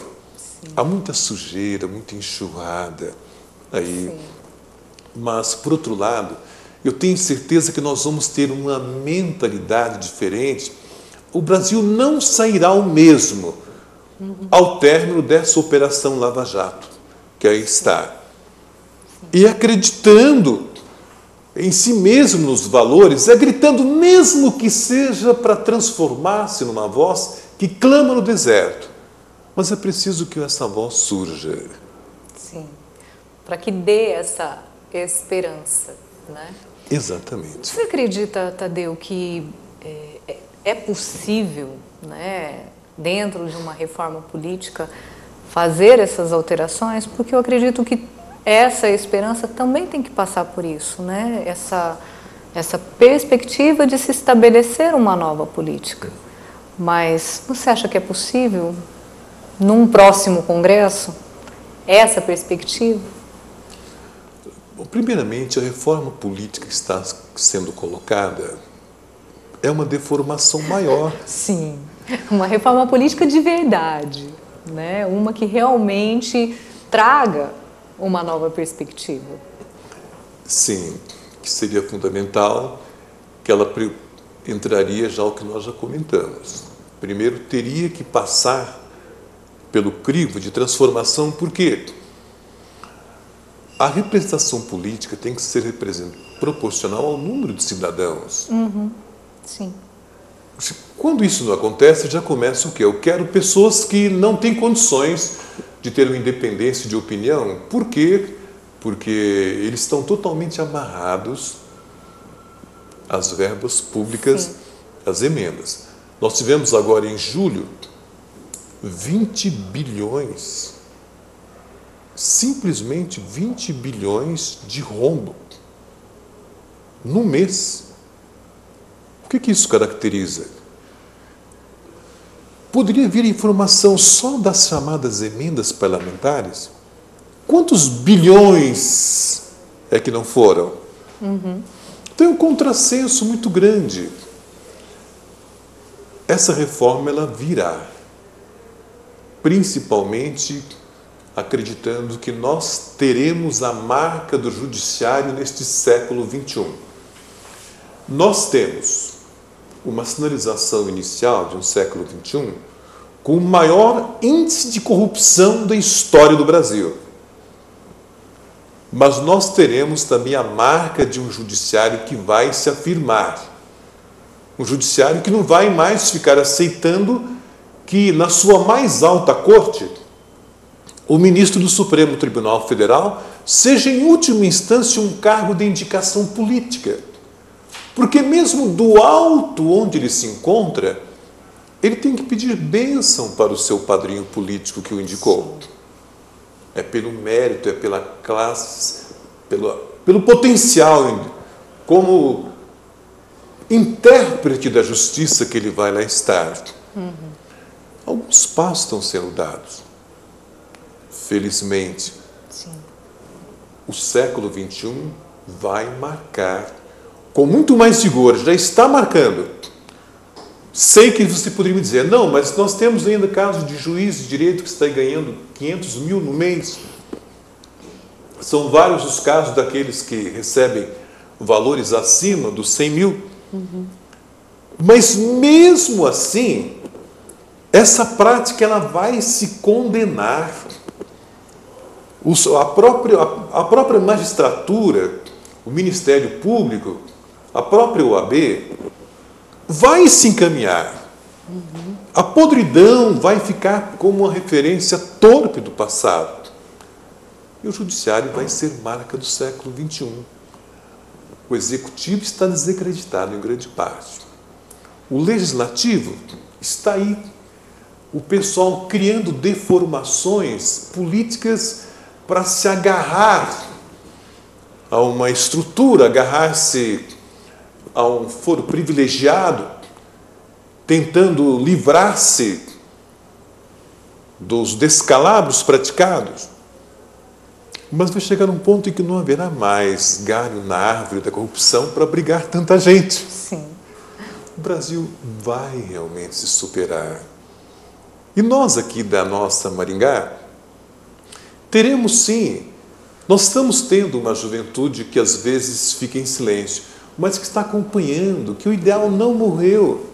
Há muita sujeira, muita enxurrada aí. Sim. Mas, por outro lado, eu tenho certeza que nós vamos ter uma mentalidade diferente. O Brasil não sairá o mesmo ao término dessa Operação Lava Jato, que aí está. E acreditando em si mesmo nos valores, gritando, mesmo que seja para transformar-se numa voz que clama no deserto. Mas é preciso que essa voz surja. Sim. Para que dê essa esperança, né? Exatamente. Você acredita, Tadeu, que é possível, né, dentro de uma reforma política, fazer essas alterações? Porque eu acredito que essa esperança também tem que passar por isso, né? Essa perspectiva de se estabelecer uma nova política. Mas você acha que é possível, num próximo congresso, essa perspectiva? Bom, primeiramente, a reforma política que está sendo colocada é uma deformação maior. Sim, uma reforma política de verdade, né? Uma que realmente traga uma nova perspectiva. Sim, que seria fundamental, que ela entraria já o que nós já comentamos. Primeiro, teria que passar pelo crivo de transformação, por quê? a representação política tem que ser proporcional ao número de cidadãos. Sim. Quando isso não acontece, já começa o quê? Eu quero pessoas que não têm condições de ter uma independência de opinião. Por quê? Porque eles estão totalmente amarrados às verbas públicas, Sim. às emendas. Nós tivemos agora em julho 20 bilhões, simplesmente 20 bilhões de rombo no mês. O que isso caracteriza? Poderia vir informação só das chamadas emendas parlamentares? Quantos bilhões é que não foram? Tem um contrassenso muito grande. Essa reforma ela virá, principalmente acreditando que nós teremos a marca do judiciário neste século XXI. Nós temos uma sinalização inicial de um século XXI com o maior índice de corrupção da história do Brasil. Mas nós teremos também a marca de um judiciário que vai se afirmar. Um judiciário que não vai mais ficar aceitando que, na sua mais alta corte, o ministro do Supremo Tribunal Federal seja, em última instância, um cargo de indicação política. Porque mesmo do alto onde ele se encontra, ele tem que pedir bênção para o seu padrinho político que o indicou. É pelo mérito, é pela classe, pelo potencial, como intérprete da justiça que ele vai lá estar. Alguns passos estão sendo dados. Felizmente, Sim. o século XXI vai marcar com muito mais vigor, já está marcando. Sei que você poderia me dizer, não, mas nós temos ainda casos de juiz de direito que está ganhando 500 mil no mês. São vários os casos daqueles que recebem valores acima dos 100 mil. Mas mesmo assim, essa prática ela vai se condenar. A própria magistratura, o Ministério Público, a própria OAB, vai se encaminhar. A podridão vai ficar como uma referência torpe do passado. E o judiciário vai ser marca do século XXI. O executivo está desacreditado em grande parte. O legislativo está aí. O pessoal criando deformações políticas para se agarrar a uma estrutura, agarrar-se a um foro privilegiado, tentando livrar-se dos descalabros praticados. Mas vai chegar um ponto em que não haverá mais galho na árvore da corrupção para abrigar tanta gente. Sim. O Brasil vai realmente se superar. E nós aqui da nossa Maringá, teremos sim, nós estamos tendo uma juventude que às vezes fica em silêncio, mas que está acompanhando, que o ideal não morreu.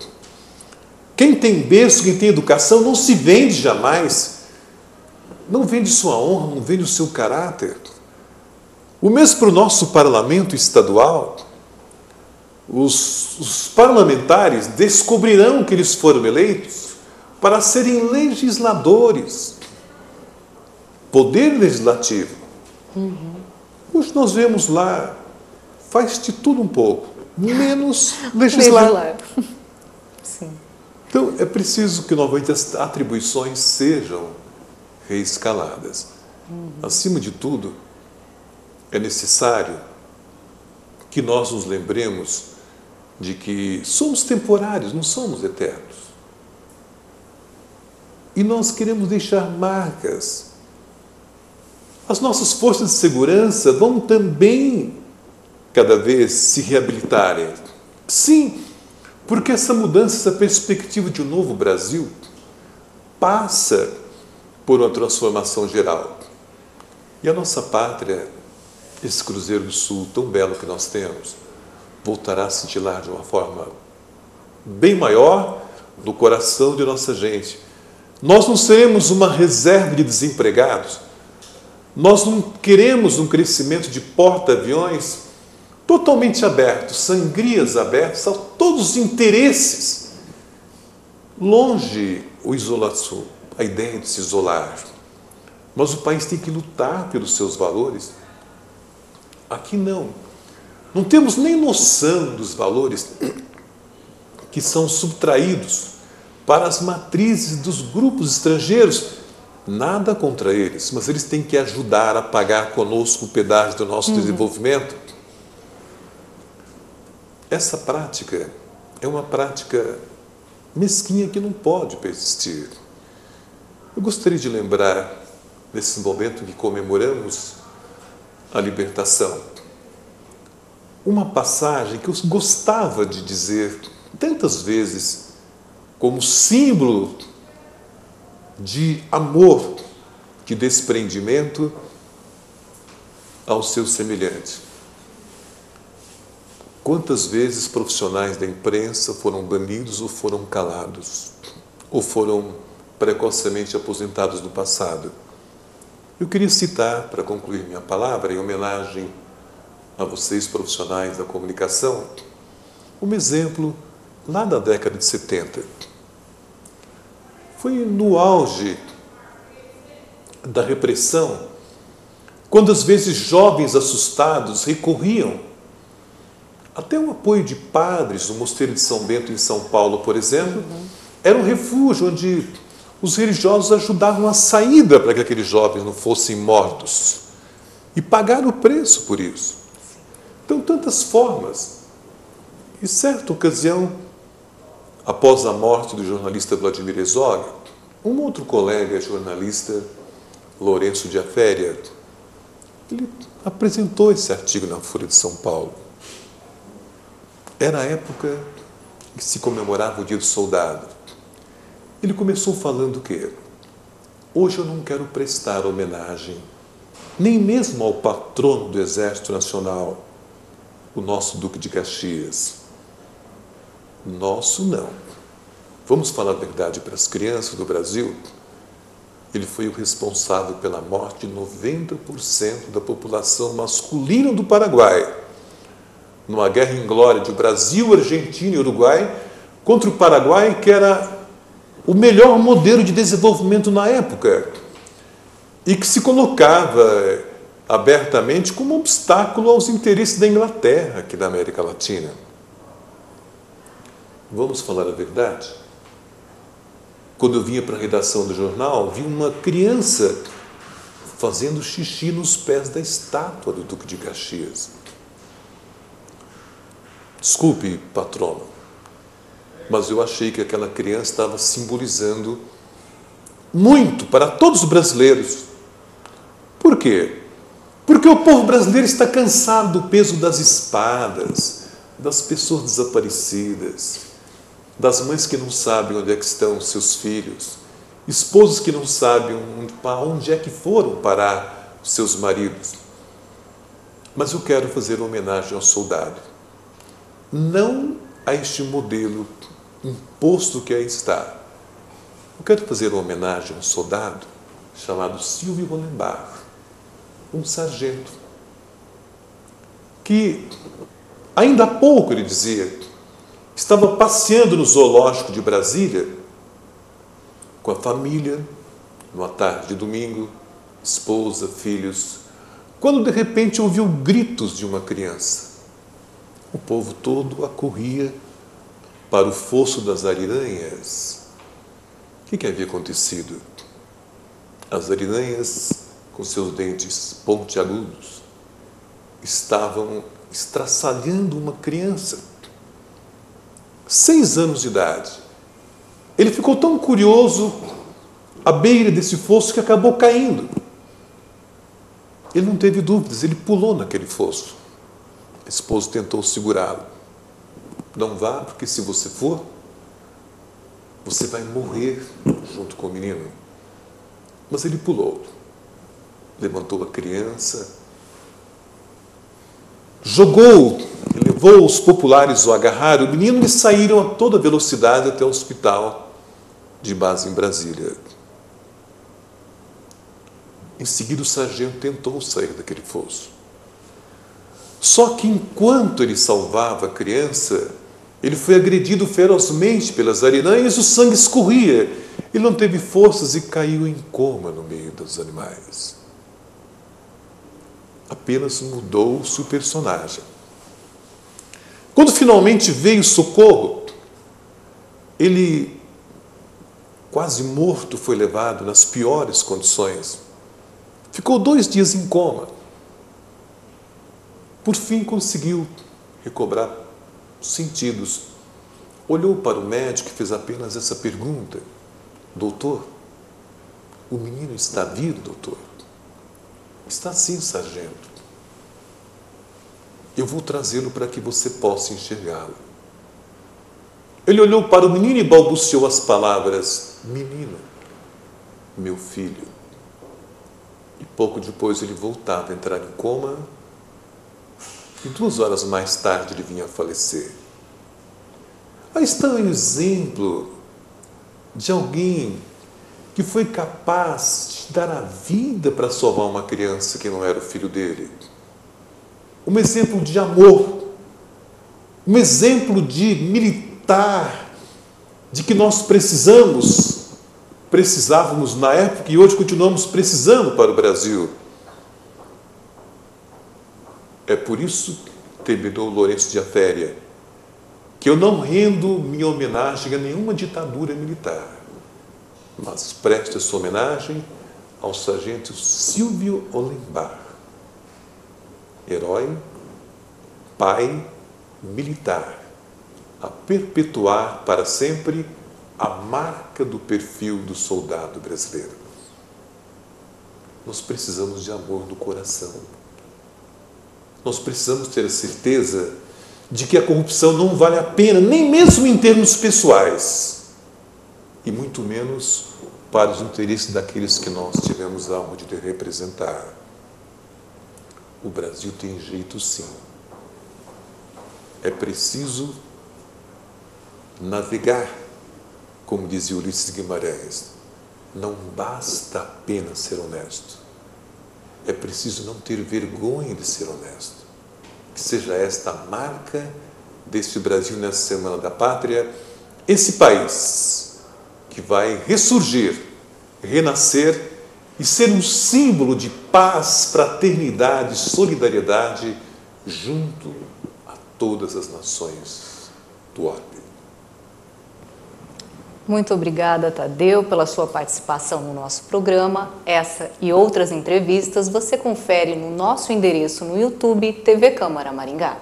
Quem tem berço, quem tem educação, não se vende jamais. Não vende sua honra, não vende o seu caráter. O mesmo para o nosso parlamento estadual. Os parlamentares descobrirão que eles foram eleitos para serem legisladores. Poder legislativo. Hoje nós vemos lá, faz de tudo um pouco, menos legislar. Sim. Então, é preciso que novamente as atribuições sejam reescaladas. Acima de tudo, é necessário que nós nos lembremos de que somos temporários, não somos eternos. E nós queremos deixar marcas. As nossas forças de segurança vão também cada vez se reabilitarem. Sim, porque essa mudança, essa perspectiva de um novo Brasil passa por uma transformação geral. E a nossa pátria, esse Cruzeiro do Sul tão belo que nós temos, voltará a cintilar de uma forma bem maior no coração de nossa gente. Nós não seremos uma reserva de desempregados, Nós não queremos um crescimento de porta-aviões totalmente aberto, sangrias abertas a todos os interesses. Longe o isolação, a ideia de se isolar. Mas o país tem que lutar pelos seus valores. Aqui não. Não temos nem noção dos valores que são subtraídos para as matrizes dos grupos estrangeiros. Nada contra eles, mas eles têm que ajudar a pagar conosco o pedágio do nosso desenvolvimento. Essa prática é uma prática mesquinha que não pode persistir. Eu gostaria de lembrar, nesse momento que comemoramos a libertação, uma passagem que eu gostava de dizer tantas vezes como símbolo de amor, de desprendimento ao seu semelhante. Quantas vezes profissionais da imprensa foram banidos ou foram calados, ou foram precocemente aposentados no passado? Eu queria citar, para concluir minha palavra, em homenagem a vocês profissionais da comunicação, um exemplo lá da década de 70. Foi no auge da repressão, quando às vezes jovens assustados recorriam até o apoio de padres no Mosteiro de São Bento, em São Paulo, por exemplo. Era um refúgio onde os religiosos ajudavam a saída para que aqueles jovens não fossem mortos. E pagaram o preço por isso. Então, tantas formas. Em certa ocasião, após a morte do jornalista Vladimir Herzog, um outro colega jornalista, Lourenço de Aféria, ele apresentou esse artigo na Folha de São Paulo. Era a época que se comemorava o Dia do Soldado. Ele começou falando que hoje eu não quero prestar homenagem, nem mesmo ao patrono do Exército Nacional, o nosso Duque de Caxias. Nosso não. Vamos falar a verdade para as crianças do Brasil? Ele foi o responsável pela morte de 90% da população masculina do Paraguai, numa guerra inglória de Brasil, Argentina e Uruguai contra o Paraguai, que era o melhor modelo de desenvolvimento na época e que se colocava abertamente como obstáculo aos interesses da Inglaterra aqui da América Latina. Vamos falar a verdade? Quando eu vinha para a redação do jornal, vi uma criança fazendo xixi nos pés da estátua do Duque de Caxias. Desculpe, patrono, mas eu achei que aquela criança estava simbolizando muito para todos os brasileiros. Por quê? Porque o povo brasileiro está cansado do peso das espadas, das pessoas desaparecidas, das mães que não sabem onde é que estão os seus filhos, esposos que não sabem onde é que foram parar os seus maridos. Mas eu quero fazer uma homenagem ao soldado. Não a este modelo imposto que aí está. Eu quero fazer uma homenagem a um soldado chamado Silvio Hollenbach, um sargento, que ainda há pouco, ele dizia, estava passeando no zoológico de Brasília com a família, numa tarde de domingo, esposa, filhos, quando de repente ouviu gritos de uma criança. O povo todo acorria para o fosso das ariranhas. O que havia acontecido? As ariranhas, com seus dentes pontiagudos, estavam estraçalhando uma criança, 6 anos de idade. Ele ficou tão curioso à beira desse fosso que acabou caindo. Ele não teve dúvidas, ele pulou naquele fosso. A esposa tentou segurá-lo. Não vá, porque se você for, você vai morrer junto com o menino. Mas ele pulou, levantou a criança, jogou, levou os populares, o agarraram, o menino, e saíram a toda velocidade até o hospital de base em Brasília. Em seguida, o sargento tentou sair daquele fosso. Só que enquanto ele salvava a criança, ele foi agredido ferozmente pelas ariranhas, o sangue escorria. Ele não teve forças e caiu em coma no meio dos animais. Apenas mudou-se o personagem. Quando finalmente veio socorro, ele, quase morto, foi levado nas piores condições. Ficou 2 dias em coma. Por fim, conseguiu recobrar os sentidos. Olhou para o médico e fez apenas essa pergunta: doutor, o menino está vivo, doutor? Está sim, sargento. Eu vou trazê-lo para que você possa enxergá-lo. Ele olhou para o menino e balbuciou as palavras: menino, meu filho. E pouco depois ele voltava a entrar em coma e 2 horas mais tarde ele vinha a falecer. Aí está um exemplo de alguém que foi capaz de dar a vida para salvar uma criança que não era o filho dele. Um exemplo de amor, um exemplo de militar, de que nós precisávamos na época e hoje continuamos precisando para o Brasil. É por isso, terminou Lourenço de Aféria, que eu não rendo minha homenagem a nenhuma ditadura militar, mas presto essa homenagem ao sargento Silvio Olenbach, herói, pai, militar, a perpetuar para sempre a marca do perfil do soldado brasileiro. Nós precisamos de amor no coração. Nós precisamos ter a certeza de que a corrupção não vale a pena, nem mesmo em termos pessoais, e muito menos para os interesses daqueles que nós tivemos a honra de representar. O Brasil tem jeito, sim. É preciso navegar, como dizia Ulisses Guimarães. Não basta apenas ser honesto. É preciso não ter vergonha de ser honesto. Que seja esta a marca deste Brasil nessa Semana da Pátria, esse país que vai ressurgir, renascer e ser um símbolo de paz, fraternidade, solidariedade junto a todas as nações do orbe. Muito obrigada, Tadeu, pela sua participação no nosso programa. Essa e outras entrevistas você confere no nosso endereço no YouTube TV Câmara Maringá.